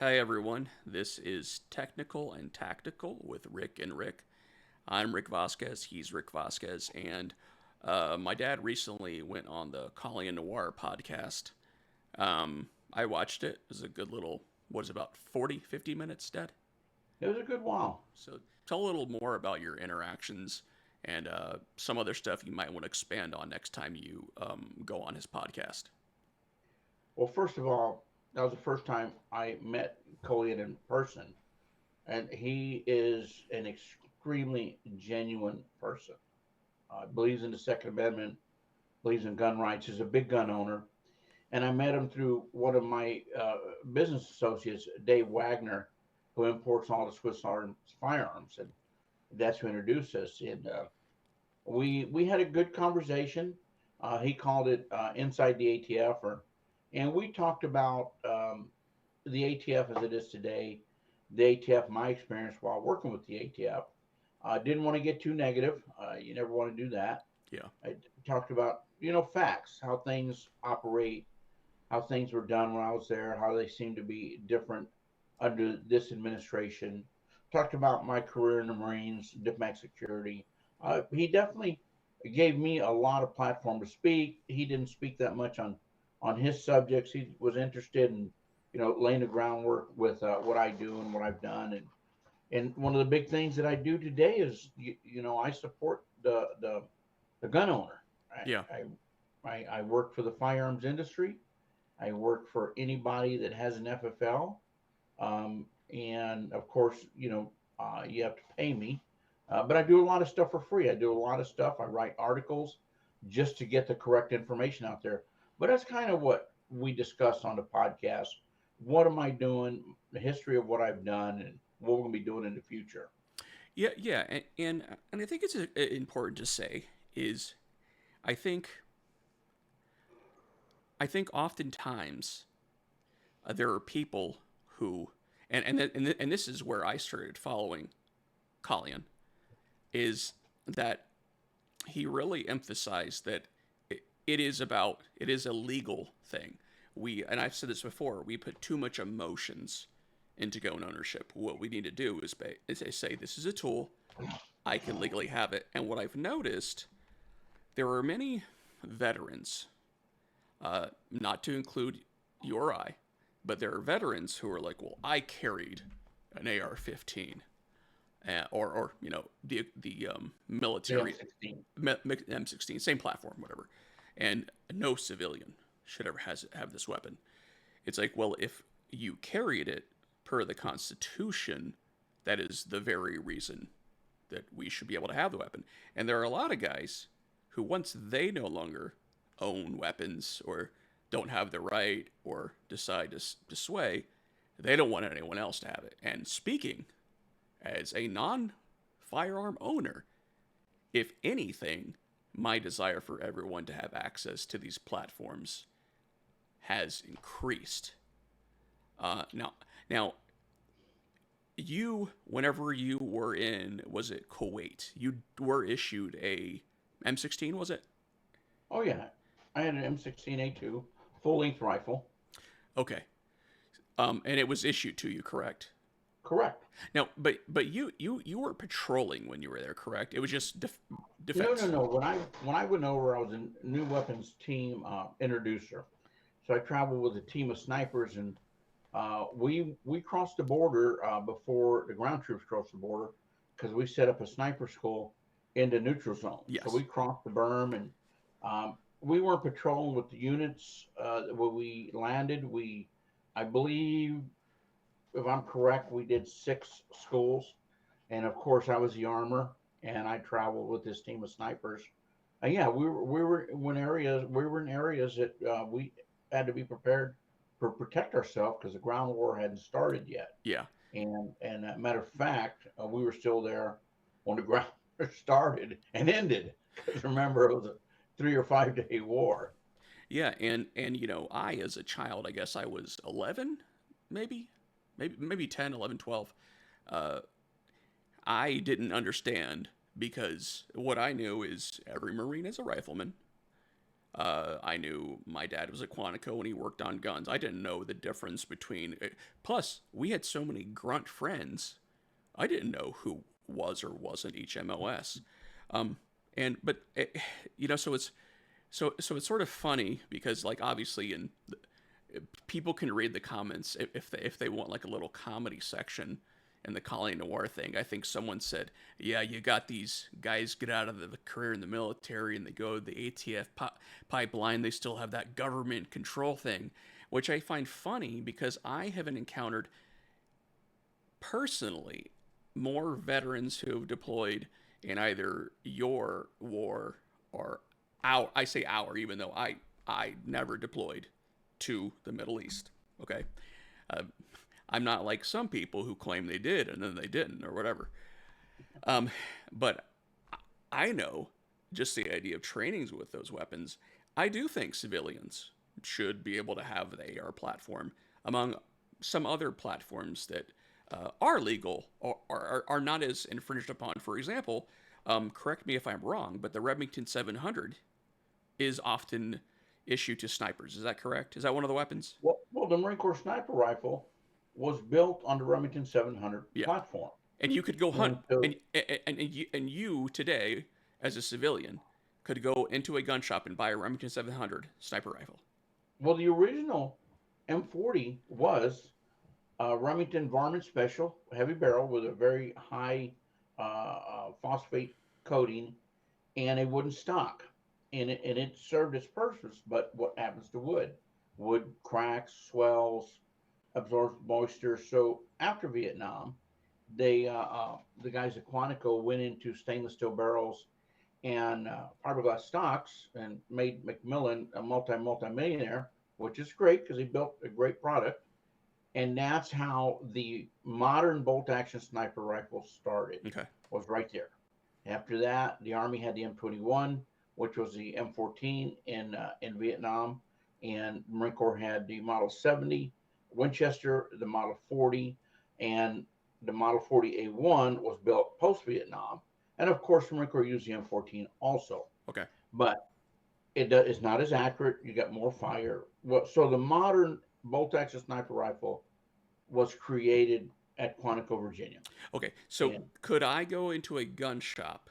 Hi everyone, this is Technical and Tactical with Rick and Rick. I'm Rick Vasquez, he's Rick Vasquez, and my dad recently went on the Colleen Noir podcast. I watched it. It was a good little, what is it, about 40, 50 minutes, Dad? It was a good while. So tell a little more about your interactions and some other stuff you might want to expand on next time you go on his podcast. Well, first of all, that was the first time I met Collier in person, and he is an extremely genuine person. Believes in the Second Amendment, believes in gun rights, is a big gun owner. And I met him through one of my business associates, Dave Wagner, who imports all the Swiss Arms firearms, and that's who introduced us. And we had a good conversation. He called it inside the ATF, and we talked about the ATF as it is today, the ATF, my experience while working with the ATF. Didn't want to get too negative. You never want to do that. Yeah, I talked about facts, how things operate, how things were done when I was there, how they seem to be different under this administration. Talked about my career in the Marines, diplomatic security. He definitely gave me a lot of platform to speak. He didn't speak that much on his subjects. He was interested in laying the groundwork with what I do and what I've done. And one of the big things that I do today is I support the gun owner. yeah, I work for the firearms industry. I work for anybody that has an FFL, and of course, you have to pay me. But I do a lot of stuff for free. I do a lot of stuff. I write articles just to get the correct information out there. But that's kind of what we discuss on the podcast. What am I doing? The history of what I've done and what we're going to be doing in the future. yeah, and I think it's important to say is I think I think oftentimes there are people who, and this is where I started following Collian, is that he really emphasized that it is a legal thing. And I've said this before, we put too much emotions into gun ownership. What we need to do is they say this is a tool, I can legally have it. And what I've noticed, there are many veterans, not to include you or I, but there are veterans who are like, well, I carried an AR-15, or the The military M16. M16, same platform, whatever, and no civilian should ever have this weapon. It's like, well, if you carried it per the Constitution, that is the very reason that we should be able to have the weapon. And there are a lot of guys who, once they no longer own weapons or don't have the right or decide to sway, they don't want anyone else to have it. And speaking as a non firearm owner, if anything, my desire for everyone to have access to these platforms has increased. Now, you, whenever you were in, was it Kuwait? You were issued a M16, was it? Oh yeah, I had an M16A2 full length rifle. Okay. And it was issued to you, correct? Correct. Now, but you were patrolling when you were there, correct? It was just No, no, defense. no. When I went over, I was a new weapons team introducer. So I traveled with a team of snipers, and we crossed the border before the ground troops crossed the border because we set up a sniper school in the neutral zone. So Yes. we crossed the berm, and we were patrolling with the units. When we landed, I believe, if I'm correct, we did 6 schools, and of course I was the armor, and I traveled with this team of snipers. And yeah, we were in areas that we had to be prepared for protect ourselves because the ground war hadn't started yet. Yeah. And matter of fact, we were still there when the ground started and ended. Because remember, it was a 3 or 5 day war. Yeah, and I as a child, I guess I was 11, maybe, maybe 10, 11, 12. Uh, I didn't understand because what I knew is every Marine is a rifleman. I knew my dad was a Quantico and he worked on guns. I didn't know the difference between. Plus, we had so many grunt friends. I didn't know who was or wasn't each MOS. Um, and but so it's sort of funny because like obviously people can read the comments if they want like a little comedy section in the Colony Noir thing. I think someone said, "Yeah, you got these guys get out of the career in the military and they go to the ATF pipeline. They still have that government control thing," which I find funny because I haven't encountered personally more veterans who have deployed in either your war or our. I say our, even though I never deployed to the Middle East. Okay, uh, I'm not like some people who claim they did and then they didn't or whatever. Um, but I know just the idea of trainings with those weapons. I do think civilians should be able to have the AR platform among some other platforms that are legal or are not as infringed upon. For example, correct me if I'm wrong, but the Remington 700 is often issued to snipers. Is that correct? Is that one of the weapons? Well, the Marine Corps sniper rifle was built on the Remington 700 Yeah. platform. And you could go hunt, And so, and you today, as a civilian, could go into a gun shop and buy a Remington 700 sniper rifle. well, the original M40 was a Remington Varmint Special heavy barrel with a very high phosphate coating and a wooden stock. And it served its purpose, but what happens to wood? Wood cracks, swells, absorbs moisture. So after Vietnam, the guys at Quantico went into stainless steel barrels and fiberglass stocks and made McMillan a multi millionaire, which is great because he built a great product. And that's how the modern bolt action sniper rifle started. Okay. Was right there. After that, the Army had the M21, which was the M14 in Vietnam, and the Marine Corps had the Model 70 Winchester, the Model 40, and the Model 40A1 was built post Vietnam, and of course, the Marine Corps used the M14 also. Okay. But it's not as accurate. You got more fire. Well, so the modern bolt action sniper rifle was created at Quantico, Virginia. Okay. So And could I go into a gun shop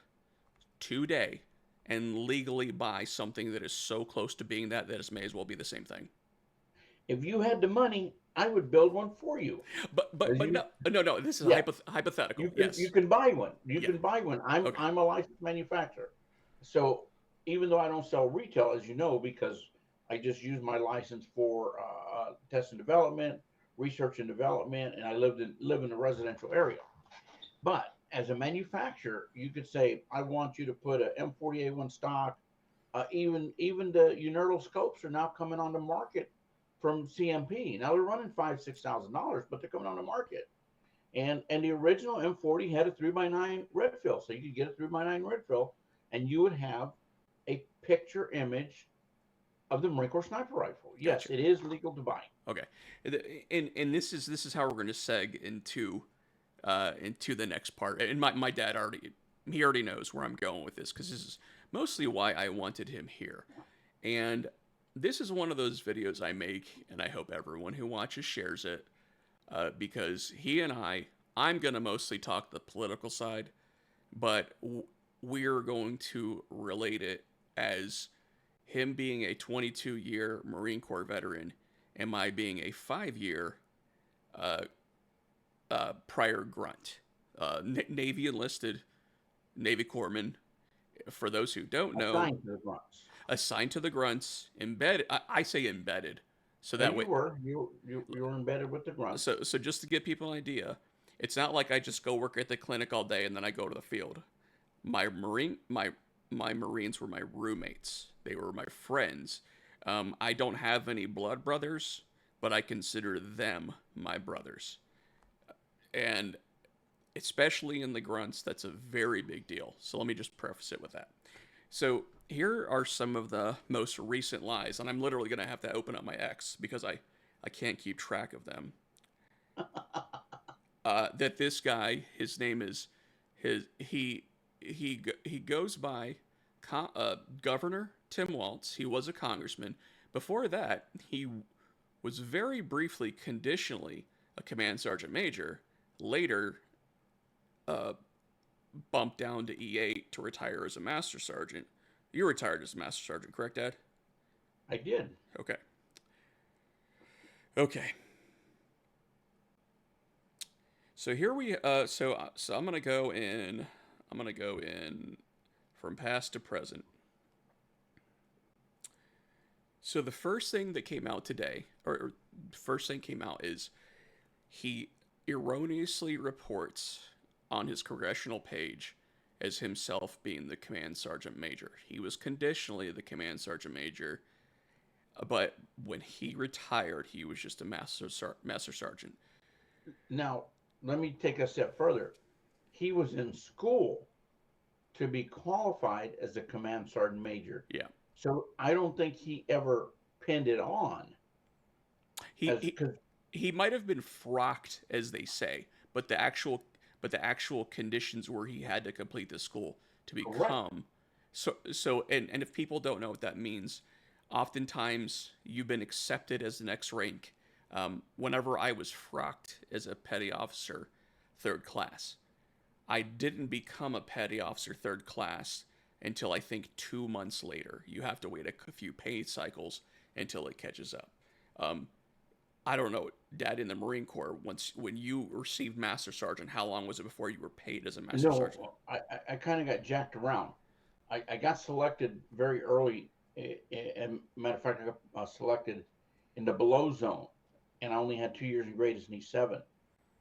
today and legally buy something that is so close to being that it may as well be the same thing? if you had the money, I would build one for you. But You, no. This is a yeah, hypothetical. you Yes. can buy one. You Yeah. can buy one. I'm Okay. I'm a licensed manufacturer, so even though I don't sell retail, as you know, because I just use my license for test and development, research and development, and I live in a residential area. But as a manufacturer, you could say, I want you to put a M40A1 stock. Even the Unertal scopes are now coming on the market from CMP. Now they're running $5,000-6,000, but they're coming on the market. And the original M40 had a 3x9 red fill, so you could get a 3x9 red fill, and you would have a picture image of the Marine Corps sniper rifle. Yes, Gotcha. it is legal to buy. Okay. And this is how we're going to seg into the next part. And my dad already knows where I'm going with this because this is mostly why I wanted him here. And this is one of those videos I make, and I hope everyone who watches shares it, because he and I'm going to mostly talk the political side, but we're going to relate it as him being a 22-year Marine Corps veteran and my being a 5-year uh, prior grunt. Navy enlisted, Navy corpsman. For those who don't know, Assigned to the grunts. assigned to the grunts, embedded. I say embedded, so No, that way. you were embedded with the grunts. So just to give people an idea, it's not like I just go work at the clinic all day and then I go to the field. My Marines were my roommates. They were my friends. I don't have any blood brothers, but I consider them my brothers. And especially in the grunts, that's a very big deal. So let me just preface it with that. So here are some of the most recent lies, and I'm literally going to have to open up my X because I can't keep track of them. That this guy, his name is he goes by governor Tim Walz. He was a congressman. Before that, he was very briefly, conditionally, a command sergeant major. Later, uh, bumped down to E8 to retire as a master sergeant. You retired as a master sergeant, correct, Dad? I did. Okay. Okay. So here we so I'm gonna go in. I'm gonna go in from past to present. So the first thing that came out today, or first thing came out, is he erroneously reports on his congressional page as himself being the command sergeant major. He was conditionally the command sergeant major, but when he retired, he was just a master sergeant. Now, let me take a step further. He was in school to be qualified as a command sergeant major. Yeah. So I don't think he ever pinned it on. He he, he might have been frocked, as they say, but the actual conditions were he had to complete the school to become. Correct. And if people don't know what that means, oftentimes you've been accepted as the next rank. Whenever I was frocked as a petty officer, third class, I didn't become a petty officer third class until I think 2 months later. You have to wait a few pay cycles until it catches up. Um, I don't know, Dad, in the Marine Corps, when you received Master Sergeant, how long was it before you were paid as a Master No, Sergeant? I kind of got jacked around. I got selected very early. And matter of fact, I got selected in the below zone, and I only had 2 years in grade as an E7.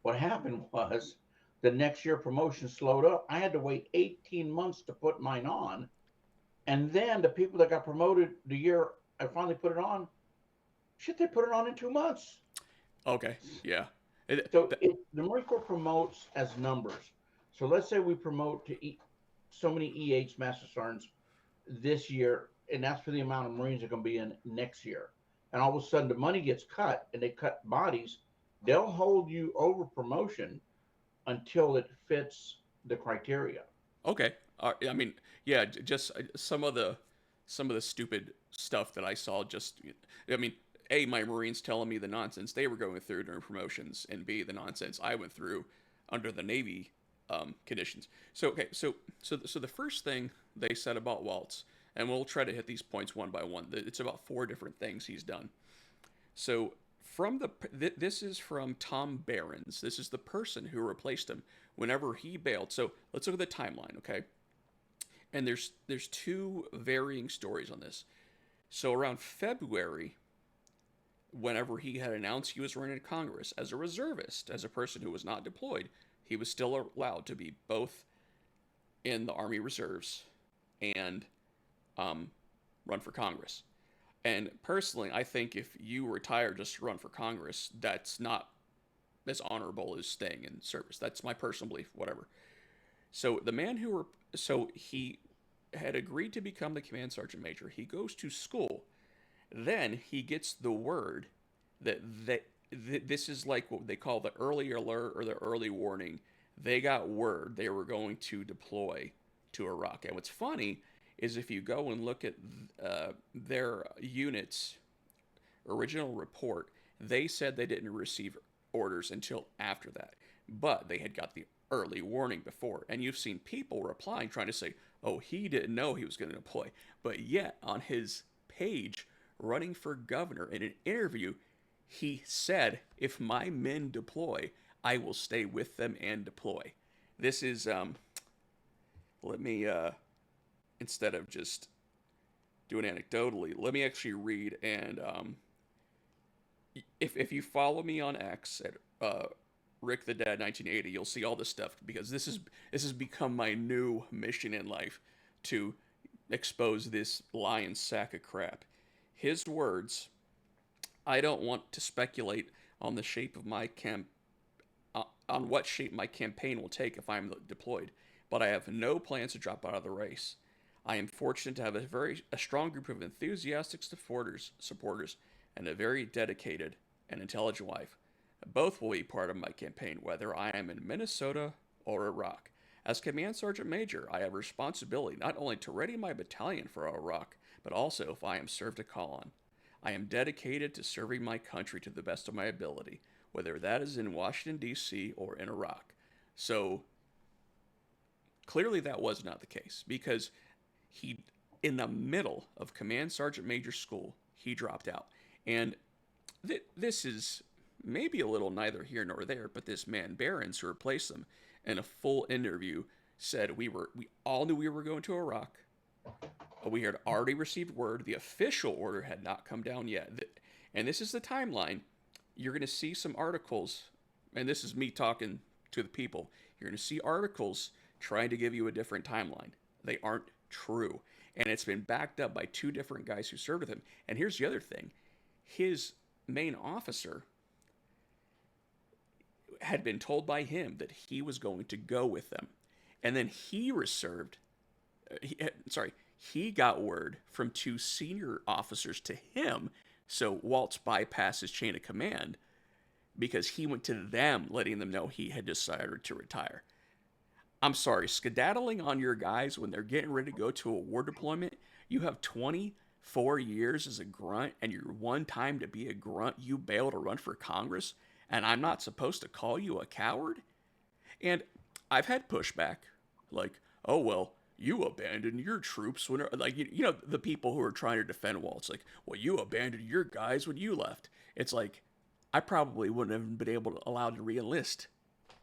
What happened was the next year promotion slowed up. I had to wait 18 months to put mine on. And then the people that got promoted the year I finally put it on, shit, they put it on in 2 months. Okay, yeah. So the Marine Corps promotes as numbers. So let's say we promote to so many EH Master Sergeants this year, and that's for the amount of Marines that are going to be in next year. And all of a sudden the money gets cut and they cut bodies. They'll hold you over promotion until it fits the criteria. Okay. I mean, yeah, just some of the stupid stuff that I saw. Just, I mean, a, my Marines telling me the nonsense they were going through during promotions, and B, the nonsense I went through under the Navy conditions. So okay, so the first thing they said about Waltz, and we'll try to hit these points one by one. It's about four different things he's done. So from this is from Tom Behrens. This is the person who replaced him whenever he bailed. So let's look at the timeline, okay? And there's two varying stories on this. So around February, whenever he had announced he was running to Congress as a reservist, as a person who was not deployed, he was still allowed to be both in the Army Reserves and run for Congress. And personally, I think if you retire just to run for Congress, that's not as honorable as staying in service. That's my personal belief, whatever. So the man who, so he had agreed to become the command sergeant major. He goes to school. Then he gets the word that this is like what they call the early alert or the early warning. They got word they were going to deploy to Iraq. And what's funny is if you go and look at their unit's original report, they said they didn't receive orders until after that. But they had got the early warning before. And you've seen people replying trying to say, oh, he didn't know he was going to deploy. But yet, on his page, running for governor in an interview, he said, if my men deploy, I will stay with them and deploy. This is, let me, instead of just doing anecdotally, let me actually read. And if you follow me on X at Rick the Dad 1980, you'll see all this stuff because this has become my new mission in life to expose this lying sack of crap. His words: I don't want to speculate on the shape of my on what shape my campaign will take if I'm deployed, but I have no plans to drop out of the race. I am fortunate to have a strong group of enthusiastic supporters, and a very dedicated and intelligent wife. Both will be part of my campaign, whether I am in Minnesota or Iraq. As Command Sergeant Major, I have a responsibility not only to ready my battalion for Iraq, but also if I am served a call on. I am dedicated to serving my country to the best of my ability, whether that is in Washington, D.C. or in Iraq. So clearly that was not the case because he, in the middle of Command Sergeant Major School, he dropped out. And this is maybe a little neither here nor there, but this man Barons, who replaced him, in a full interview, said we all knew we were going to Iraq. We had already received word. The official order had not come down yet. And this is the timeline. You're going to see some articles, and this is me talking to the people. You're going to see articles trying to give you a different timeline. They aren't true. And it's been backed up by two different guys who served with him. And here's the other thing. His main officer had been told by him that he was going to go with them. And then he got word from two senior officers to him, so Walz bypassed his chain of command because he went to them, letting them know he had decided to retire. I'm sorry, skedaddling on your guys when they're getting ready to go to a war deployment, you have 24 years as a grunt, and your one time to be a grunt, you bail to run for Congress, and I'm not supposed to call you a coward? And I've had pushback, like, oh, well, you abandoned your troops when, like, the people who are trying to defend Walz, like, well, you abandoned your guys when you left. It's like, I probably wouldn't have been allowed to re-enlist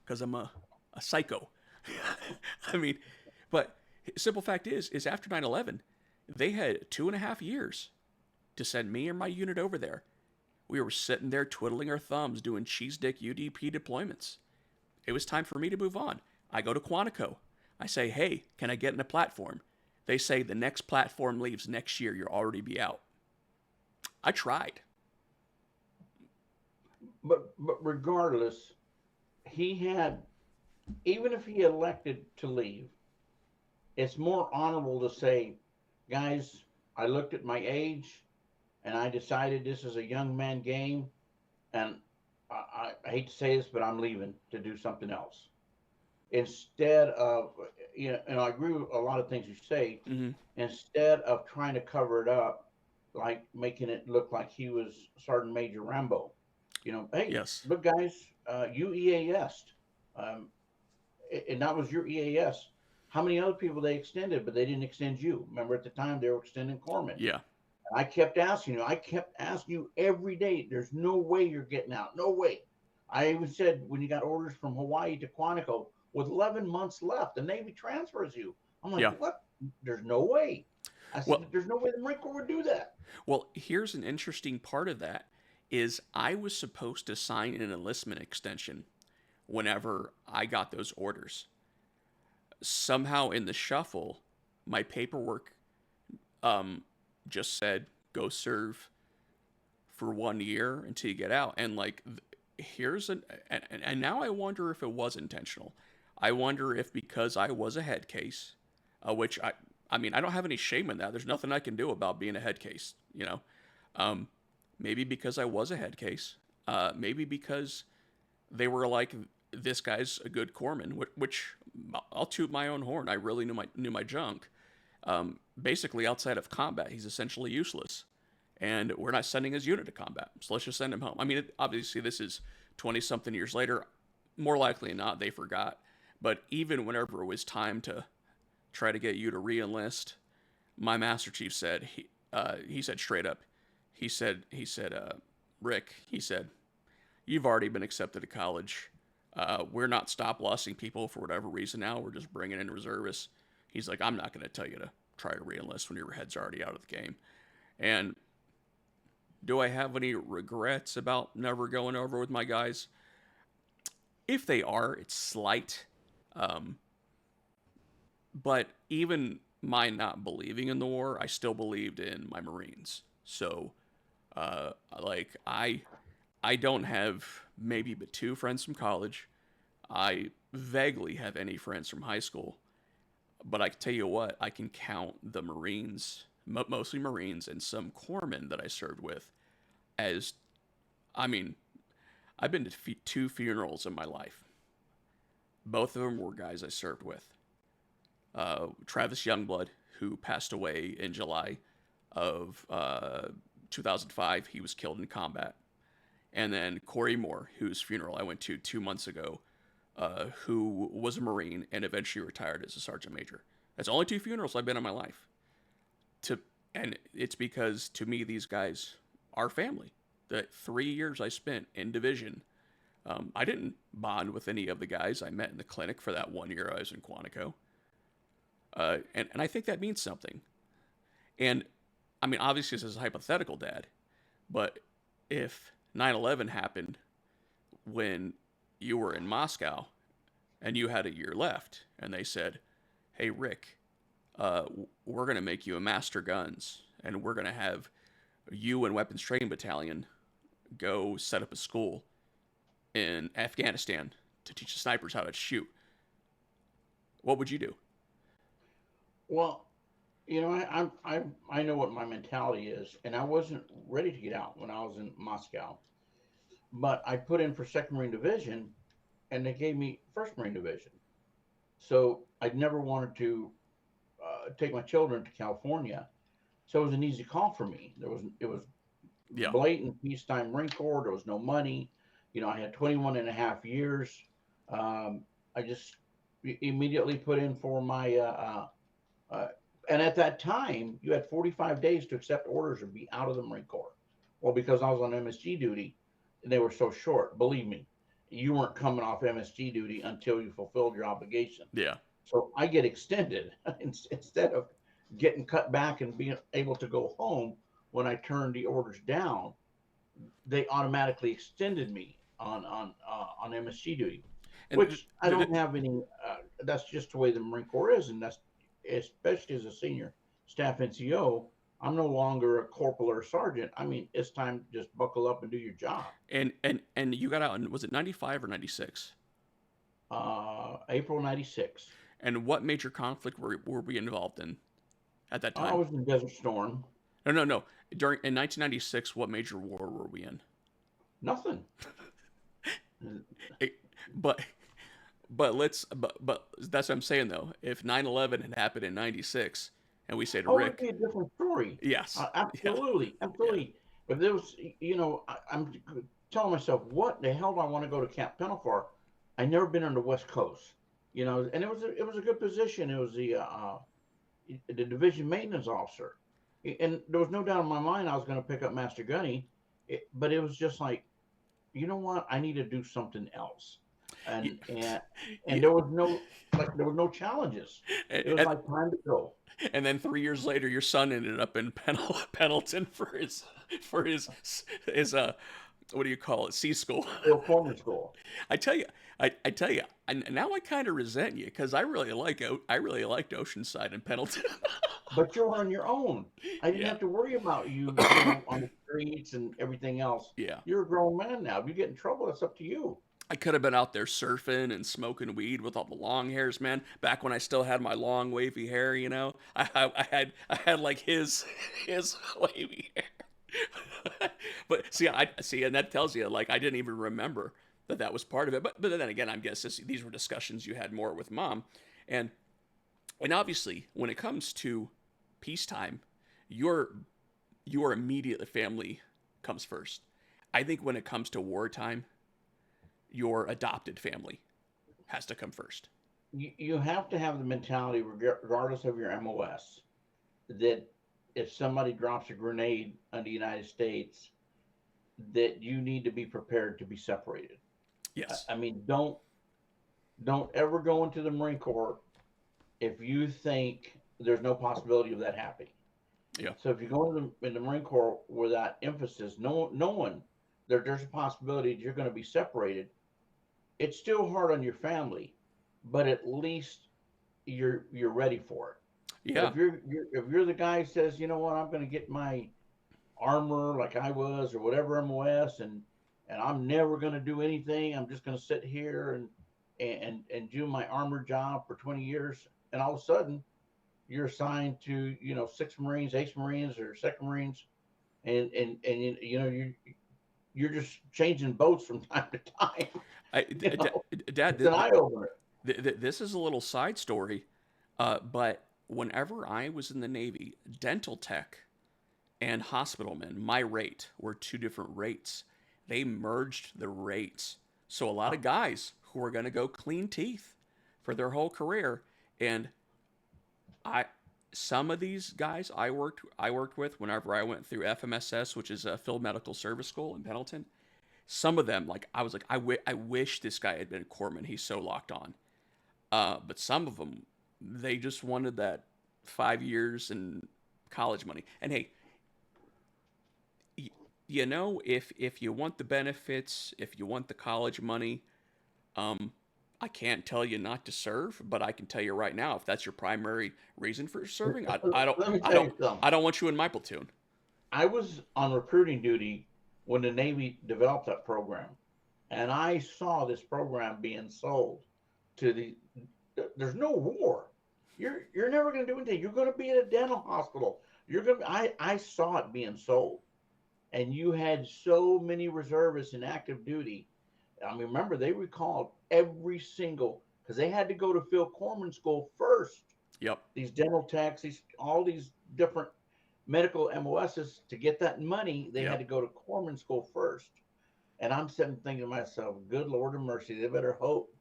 because I'm a psycho. I mean, but simple fact is after 9/11, they had 2.5 years to send me or my unit over there. We were sitting there twiddling our thumbs doing cheese dick UDP deployments. It was time for me to move on. I go to Quantico. I say, hey, can I get in a platform? They say the next platform leaves next year. You'll already be out. I tried. But regardless, he had, even if he elected to leave, it's more honorable to say, guys, I looked at my age and I decided this is a young man game, and I hate to say this, but I'm leaving to do something else. Instead of, and I agree with a lot of things you say, instead of trying to cover it up, like making it look like he was Sergeant Major Rambo. Hey, yes. Look, guys, you EAS'd. And that was your EAS. How many other people they extended, but they didn't extend you? Remember at the time they were extending corpsmen. Yeah. And I kept asking you every day, there's no way you're getting out. No way. I even said when you got orders from Hawaii to Quantico, with 11 months left, the Navy transfers you. I'm like, What? There's no way. I said, there's no way the Marine Corps would do that. Well, here's an interesting part of that is I was supposed to sign an enlistment extension whenever I got those orders. Somehow in the shuffle, my paperwork just said, go serve for 1 year until you get out. And like, and now I wonder if it was intentional. I wonder if because I was a head case, which I mean, I don't have any shame in that. There's nothing I can do about being a head case, maybe because I was a head case, maybe because they were like, this guy's a good corpsman, which I'll toot my own horn. I really knew my junk. Basically, outside of combat, he's essentially useless, and we're not sending his unit to combat. So let's just send him home. I mean, obviously, this is 20-something years later. More likely than not, they forgot. But even whenever it was time to try to get you to re-enlist, my Master Chief said, he said straight up, he said, Rick, he said, you've already been accepted to college. We're not stop-lossing people for whatever reason now. We're just bringing in reservists. He's like, I'm not going to tell you to try to re-enlist when your head's already out of the game. And do I have any regrets about never going over with my guys? If they are, it's slight. But even my not believing in the war, I still believed in my Marines. So, I don't have maybe but 2 friends from college. I vaguely have any friends from high school. But I can tell you what, I can count the Marines, mostly Marines, and some corpsmen that I served with as, I mean, I've been to 2 funerals in my life. Both of them were guys I served with. Travis Youngblood, who passed away in July, of 2005, he was killed in combat. And then Corey Moore, whose funeral I went to 2 months ago, who was a Marine and eventually retired as a sergeant major. That's only 2 funerals I've been in my life. And it's because to me these guys are family. The 3 years I spent in division, I didn't bond with any of the guys I met in the clinic for that 1 year I was in Quantico. And I think that means something. And I mean, obviously this is hypothetical, Dad, but if 9/11 happened when you were in Moscow and you had a year left, and they said, "Hey, Rick, we're going to make you a master guns, and we're going to have you and Weapons Training Battalion go set up a school in Afghanistan to teach the snipers how to shoot," what would you do? Well, I know what my mentality is, and I wasn't ready to get out when I was in Moscow, but I put in for Second Marine Division, and they gave me First Marine Division. So I'd never wanted to take my children to California, so it was an easy call for me. It was Yeah. blatant peacetime Marine Corps. There was no money. I had 21 and a half years. I just immediately put in for my and at that time, you had 45 days to accept orders or be out of the Marine Corps. Well, because I was on MSG duty, they were so short. Believe me, you weren't coming off MSG duty until you fulfilled your obligation. Yeah. So I get extended instead of getting cut back and being able to go home when I turned the orders down. They automatically extended me on MSG duty, And which I don't have any. That's just the way the Marine Corps is, and that's especially as a senior staff NCO. I'm no longer a corporal or a sergeant. I mean, it's time to just buckle up and do your job. And you got out in, was it 95 or 96? April '96. And what major conflict were we involved in at that time? I was in Desert Storm. No. In 1996, what major war were we in? Nothing. But that's what I'm saying though. If 9/11 had happened in 96 and we said, Rick, it'd be a different story. Yes. Absolutely. Yeah. Absolutely. But there was, I'm telling myself, what the hell do I want to go to Camp Pendle for? I never been on the West Coast, and it was a good position. It was the division maintenance officer, and there was no doubt in my mind I was going to pick up Master Gunny, but it was just like, you know what? I need to do something else. And there was no challenges. It was like time to go. And then 3 years later, your son ended up in Pendleton for his what do you call it, C school? Foreman school. I tell you, now I kind of resent you because I really liked Oceanside and Pendleton. But you're on your own. I didn't have to worry about you, on the streets and everything else. Yeah. You're a grown man now. If you get in trouble, it's up to you. I could have been out there surfing and smoking weed with all the long hairs, man. Back when I still had my long wavy hair, I had like his wavy hair. But see, and that tells you, like, I didn't even remember that was part of it. But then again, I guess these were discussions you had more with Mom, and obviously when it comes to peacetime, your immediate family comes first. I think when it comes to wartime, your adopted family has to come first. You have to have the mentality, regardless of your MOS, that if somebody drops a grenade on the United States, that you need to be prepared to be separated. Yes. I mean, don't ever go into the Marine Corps if you think there's no possibility of that happening. Yeah. So if you go in the Marine Corps with that emphasis, knowing there's a possibility that you're going to be separated, it's still hard on your family, but at least you're ready for it. Yeah. If you're the guy who says, you know what, I'm going to get my armor like I was or whatever MOS, and I'm never going to do anything. I'm just going to sit here and do my armor job for 20 years, and all of a sudden you're assigned to 6th Marines, 8th Marines, or 2nd Marines, and you're just changing boats from time to time. Dad, it's an eye opener. This is a little side story, but whenever I was in the Navy, dental tech and hospitalmen, my rate were two different rates. They merged the rates. So a lot of guys who are going to go clean teeth for their whole career, and I some of these guys I worked with whenever I went through FMSS, which is a field medical service school in Pendleton. Some of them, like I was like, I wish this guy had been a corpsman. He's so locked on. But some of them, they just wanted that 5 years and college money. And hey, if you want the benefits, if you want the college money, um, I can't tell you not to serve, but I can tell you right now, if that's your primary reason for serving, Let me tell you something. I don't want you in my platoon. I was on recruiting duty when the Navy developed that program, and I saw this program being sold to the. There's no war. You're never going to do anything. You're going to be at a dental hospital. You're going. I saw it being sold, and you had so many reservists in active duty. I mean, remember they recalled every single because they had to go to field corpsman school first. Yep. These dental techs, all these different medical MOSs to get that money, they had Yep. to go to corpsman school first. And I'm sitting thinking to myself, good Lord of mercy, they better hope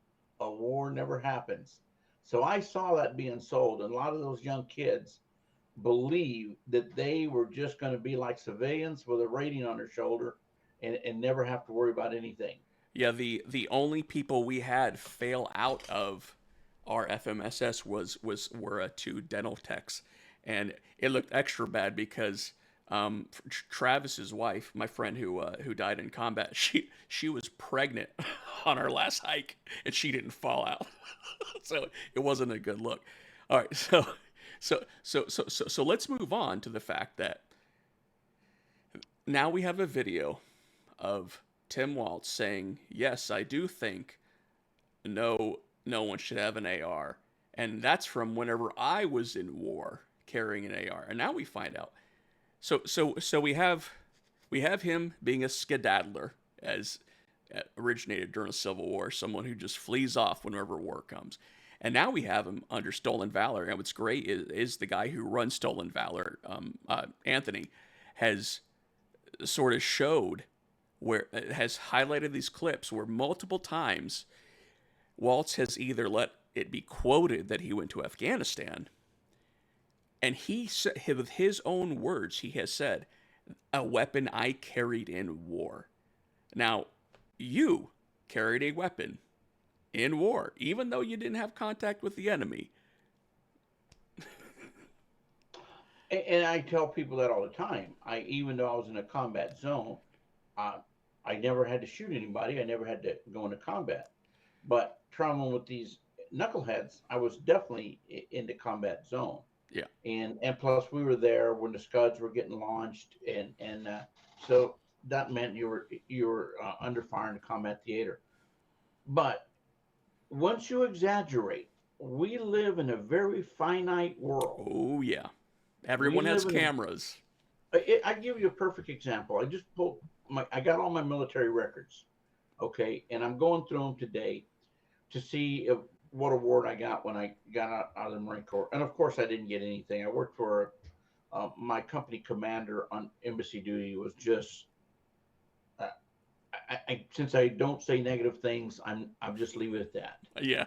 a war never happens. So I saw that being sold, and a lot of those young kids believe that they were just going to be like civilians with a rating on their shoulder and never have to worry about anything. Yeah, the only people we had fail out of our FMSS were two dental techs, and it looked extra bad because Travis's wife, my friend who died in combat, she was pregnant on our last hike, and she didn't fall out, so it wasn't a good look. All right, so let's move on to the fact that now we have a video of Tim Walz saying, "Yes, I do think no one should have an AR," and that's from whenever I was in war carrying an AR. And now we find out. So we have him being a skedaddler, as originated during the Civil War, someone who just flees off whenever war comes. And now we have him under Stolen Valor. And what's great is the guy who runs Stolen Valor, Anthony, has sort of showed where has highlighted these clips where multiple times Waltz has either let it be quoted that he went to Afghanistan, and with his own words, he has said, "A weapon I carried in war." Now, you carried a weapon in war, even though you didn't have contact with the enemy. And I tell people that all the time. Even though I was in a combat zone, uh, I never had to shoot anybody. I never had to go into combat. But traveling with these knuckleheads, I was definitely in the combat zone. Yeah. And plus we were there when the Scuds were getting launched, and so that meant you were under fire in the combat theater. But once you exaggerate, we live in a very finite world. Oh, yeah. We Everyone has live in a cameras. I give you a perfect example. I just pulled I got all my military records, okay, and I'm going through them today to see what award I got when I got out of the Marine Corps. And of course, I didn't get anything. I worked for my company commander on embassy duty was just. Uh, since I don't say negative things, I'm just leave it at that. Yeah.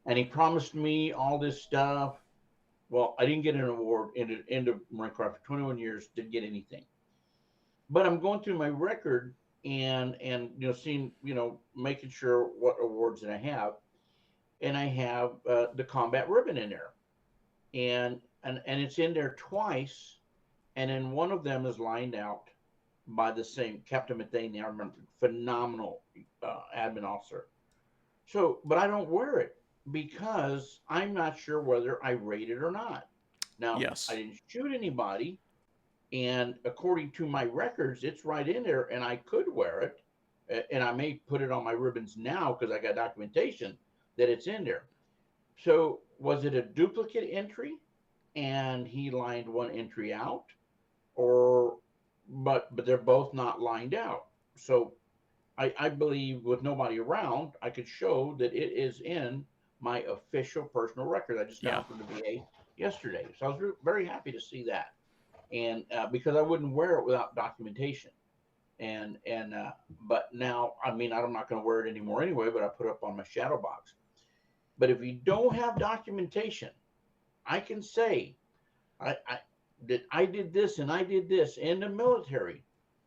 And he promised me all this stuff. Well, I didn't get an award in the Marine Corps for 21 years. Didn't get anything. But I'm going through my record and seeing making sure what awards that I have, and I have the combat ribbon in there, and it's in there twice, and then one of them is lined out by the same Captain Methane. I remember, phenomenal admin officer. So, but I don't wear it because I'm not sure whether I rated or not. Now, I Yes. didn't shoot anybody, and according to my records, it's right in there, and I could wear it, and I may put it on my ribbons now because I got documentation that it's in there. So, was it a duplicate entry, and he lined one entry out, or but they're both not lined out? So, I believe with nobody around, I could show that it is in my official personal record. I just got Yeah. them from the VA yesterday, so I was very happy to see that. and because I wouldn't wear it without documentation. But now, I mean, I'm not going to wear it anymore anyway. But I put it up on my shadow box. But if you don't have documentation, I can say I did this and I did this in the military.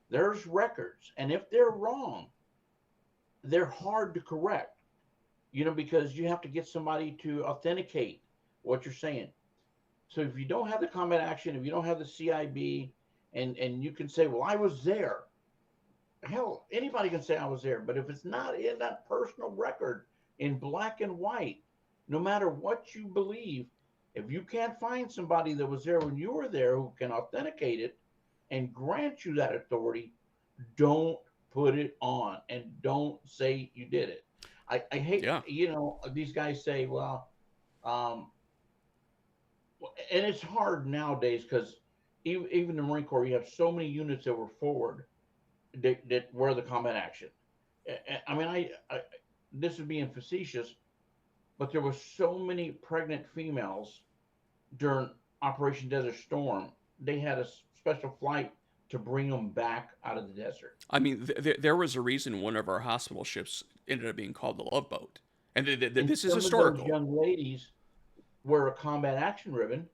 There's records, and if they're wrong, they're hard to correct. Because you have to get somebody to authenticate what you're saying. So if you don't have the combat action, if you don't have the CIB, and you can say, well, I was there. Hell, anybody can say I was there, but if it's not in that personal record in black and white, no matter what you believe, if you can't find somebody that was there when you were there who can authenticate it and grant you that authority, don't put it on and don't say you did it. I hate, Yeah. these guys say, well, and it's hard nowadays because even the Marine Corps, you have so many units that were forward that were the combat action. I mean, this is being facetious, but there were so many pregnant females during Operation Desert Storm. They had a special flight to bring them back out of the desert. I mean, there was a reason one of our hospital ships ended up being called the Love Boat, and And this is some of those historical. young ladies were a combat action ribbon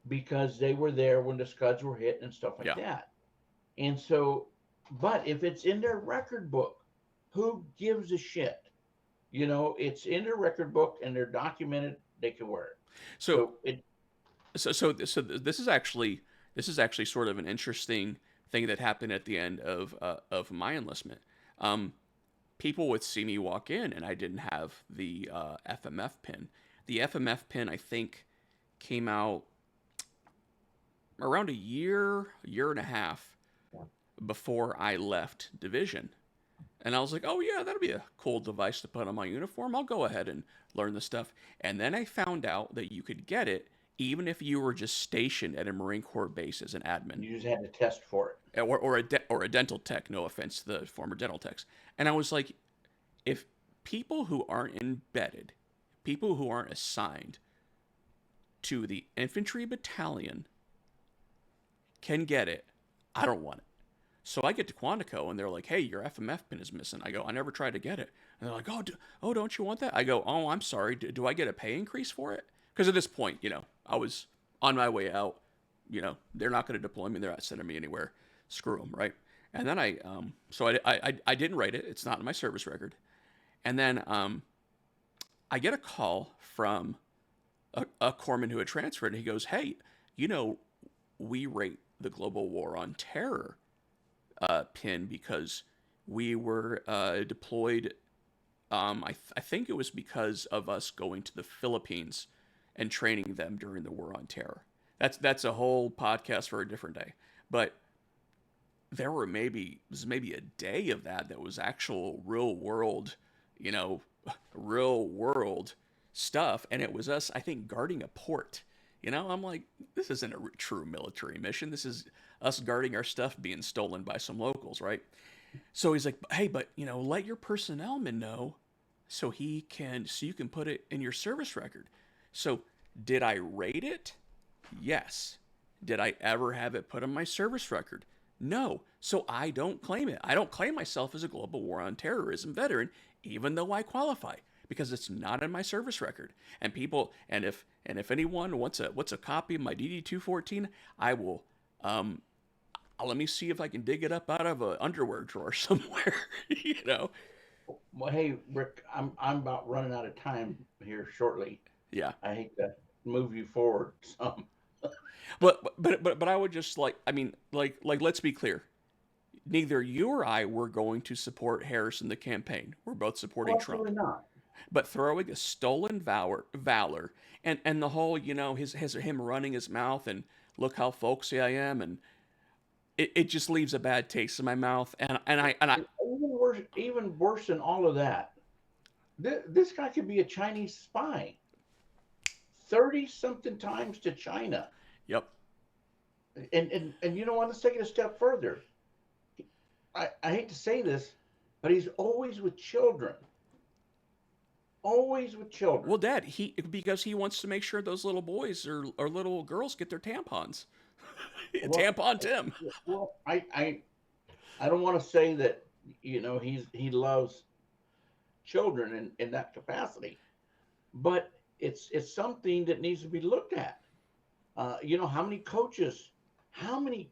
because they were there when the Scuds were hit and stuff like Yeah. that. And so, but if it's in their record book, who gives a shit? It's in their record book and they're documented. They can wear it. So So it. this is actually sort of an interesting thing that happened at the end of my enlistment. People would see me walk in, and I didn't have the FMF pin. The FMF pin, I think, came out around a year and a half before I left division. And I was like, oh, yeah, that'll be a cool device to put on my uniform. I'll go ahead and learn the stuff. And then I found out that you could get it even if you were just stationed at a Marine Corps base as an admin. You just had to test for it. Or a dental tech, no offense to the former dental techs. And I was like, if people who aren't embedded, people who aren't assigned to the infantry battalion can get it, I don't want it. So I get to Quantico and they're like, hey, your FMF pin is missing. I go, I never tried to get it. And they're like, oh, don't you want that? I go, oh, I'm sorry. Do I get a pay increase for it? Because at this point, I was on my way out. They're not going to deploy me. They're not sending me anywhere. Screw them, right? And then I didn't write it. It's not in my service record. And then I get a call from a corpsman who had transferred, and he goes, hey, we rate the Global War on Terror pin because we were deployed. I think it was because of us going to the Philippines and training them during the War on Terror. That's a whole podcast for a different day. But there was maybe a day of that was actual real world stuff, and it was us, I think, guarding a port. I'm like, this isn't a true military mission. This is us guarding our stuff being stolen by some locals, right? So he's like, hey, but let your personnel man know so you can put it in your service record. So did I rate it? Yes. Did I ever have it put on my service record? No. So I don't claim it. I don't claim myself as a Global War on Terrorism veteran, even though I qualify, because it's not in my service record. And if anyone wants a copy of my DD-214, I will let me see if I can dig it up out of an underwear drawer somewhere. Well, hey, Rick, I'm about running out of time here shortly. Yeah. I hate to move you forward some. But I would just like let's be clear. Neither you or I were going to support Harris in the campaign. We're both supporting Trump. Absolutely not. But throwing a stolen valor and the whole, him running his mouth and look how folksy I am, and it just leaves a bad taste in my mouth. And I even worse than all of that, this guy could be a Chinese spy. 30-something times to China. Yep. And let's take it a step further. I hate to say this, but he's always with children. Always with children. Well, Dad, because he wants to make sure those little boys or little girls get their tampons. Well, Tampon Tim. well, I don't want to say that he loves children in that capacity, but it's something that needs to be looked at. How many coaches, how many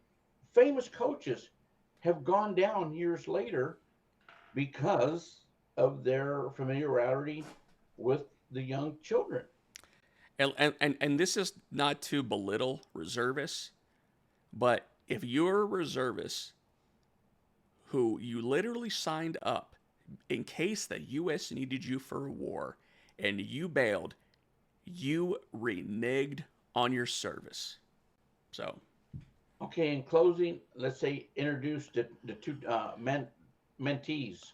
famous coaches have gone down years later because of their familiarity with the young children. And this is not to belittle reservists, but if you're a reservist who you literally signed up in case the U.S. needed you for a war and you bailed, you reneged on your service. So, Okay, in closing, let's say introduce the two mentees.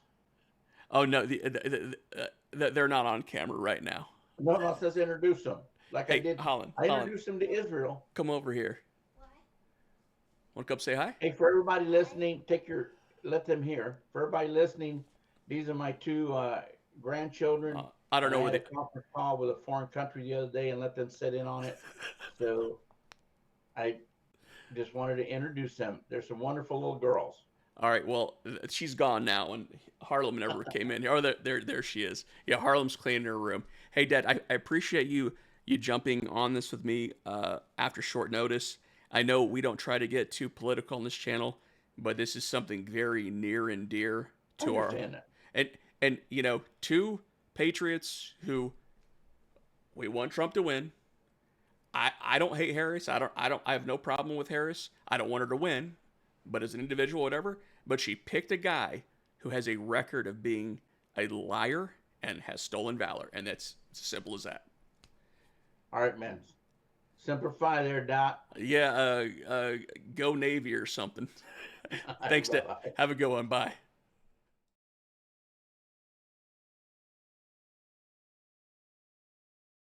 oh no, they're not on camera right now. No, no, it says introduce them. Like I Hey, did, Holland, I Holland, introduced them to Israel. come over here. Want to come say hi? Hey, for everybody listening, let them hear. For everybody listening, these are my two grandchildren. I don't And know I where had a they. conference call with a foreign country the other day and let them sit in on it. So I just wanted to introduce them. They're some wonderful little girls. All right, well, she's gone now, and Harlem never came in. Oh, there she is. Yeah, Harlem's cleaning her room. Hey, Dad, I appreciate you jumping on this with me after short notice. I know we don't try to get too political on this channel, but this is something very near and dear I to our understand that. and two patriots who we want Trump to win. I don't hate Harris. I have no problem with Harris. I don't want her to win, but as an individual, whatever. But she picked a guy who has a record of being a liar and has stolen valor, and that's as simple as that. All right, man. Simplify there, Dot. Yeah, go Navy or something. All right, Thanks, Dad. bye-bye. Have a good one. Bye.